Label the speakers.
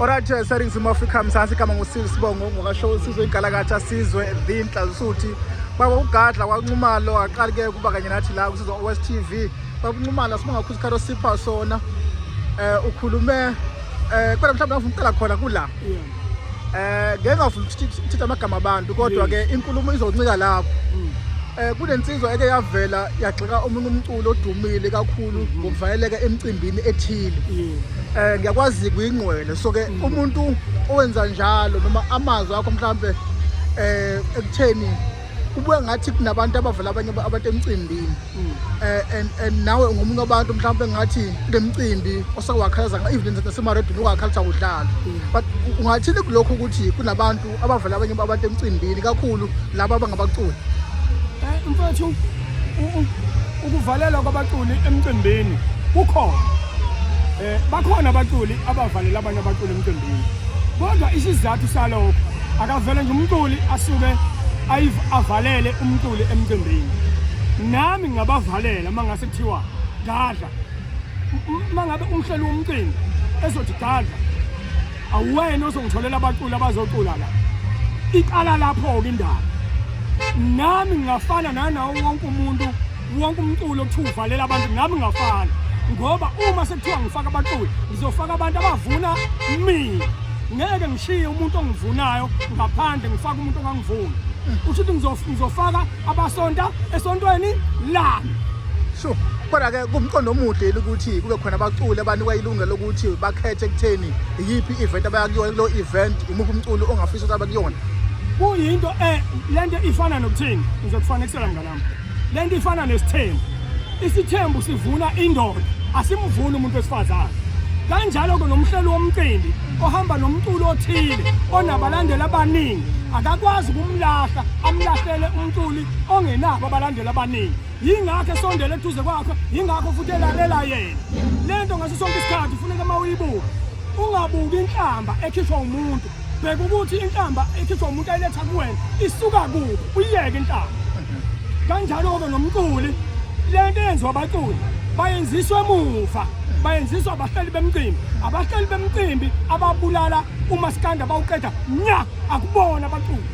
Speaker 1: Alright, seningizimu Afrika Mzansi igama nguSizwe Sibongo ngokasho Sizwe Ingalakatha Sizwe the Nhlazisuthi baba ugadla kwanqumalo aqali ke kuba kanye nathi la kusizwa West TV baba unqumalo sibonga ukukhala sipha sona ukhulume kodwa mhlawumbe ngifuna ukuqala khona kula ngeke ngafuna ukuthatha amagama abantu kodwa ke inkulumo izoncika lapho kunensizwa eke yavela yagxeka omunye umculo odumile kakhulu ngokuvayeleka emcimbini ethile ngiyakwazi kuyingqwele so ke umuntu owenza njalo noma amazwi akho mhlambe ekutheni kubuye ngathi kunabantu abavela abanye abantu emcimbini and nawe ungomunye wabantu mhlambe ngathi lemcimbi osakwakhaza even nasemaredini ukakhalisa udlala but ungathini kulokho ukuthi kunabantu abavela abanye abantu emcimbini kakhulu laba abangabaculi
Speaker 2: mfowethu ukuvalelwa kwabaculi emcimbini kukhona bakhona abaculi abavalela abanye abaculi emcimbini kodwa isizathu salokho akavele nje umculi asuke avalele umculi emcimbini nami ngabavalela mangase kuthiwa gadla mangabe umhleli womcimbi ezothi gadla awuwena ozongitholela abaculi abazocula la iqala lapho ke indaba nami ngafana nanawo wonke umuntu wonke umculo okuthi uvalela abantu nami ngafana ngoba uma sekuthiwa ngifaka abaculi ngizofaka abantu abavuna mina ngeke ngishiye umuntu ongivunayo ngaphandle ngifaka umuntu ongangivuni uthi ngizofaka abasonta esontweni lami
Speaker 1: sho kodwa ke kumqondo omuhle ukuthi kube khona abaculi abantu kwayilungela ukuthi bakhethe kutheni yipi event abayakuyona lo event imuphi umculo ongafisa ukuthi abakuyona
Speaker 2: kuyinto lento ifana nokuthini ngizokufanekisela ngalami lento ifana nesithembu isithembu sivuna indoda asimvuni umuntu wesifazane kanjalo ke nomhleli womcimbi ohamba nomculo othile onabalandeli abaningi akakwazi ukumlahla amlahlele umculi ongenabo abalandeli abaningi yingakho esondele eduze kwakho yingakho futhi elalela yena lento ngaso sonke isikhathi kufuneka mawuyibuka ungabuki inhlamba ekhishwa umuntu bheka ukuthi inhlamba ekhishwa umuntu ayiletha kuwena isuka kuphi uyiyeke inhlamba kanjalo ke nomculi lento yenziwa abaculi bayenziswa emuva bayenziswa abahleli bemcimbi ababulala umasikanda bawuqeda nya akubona abaculi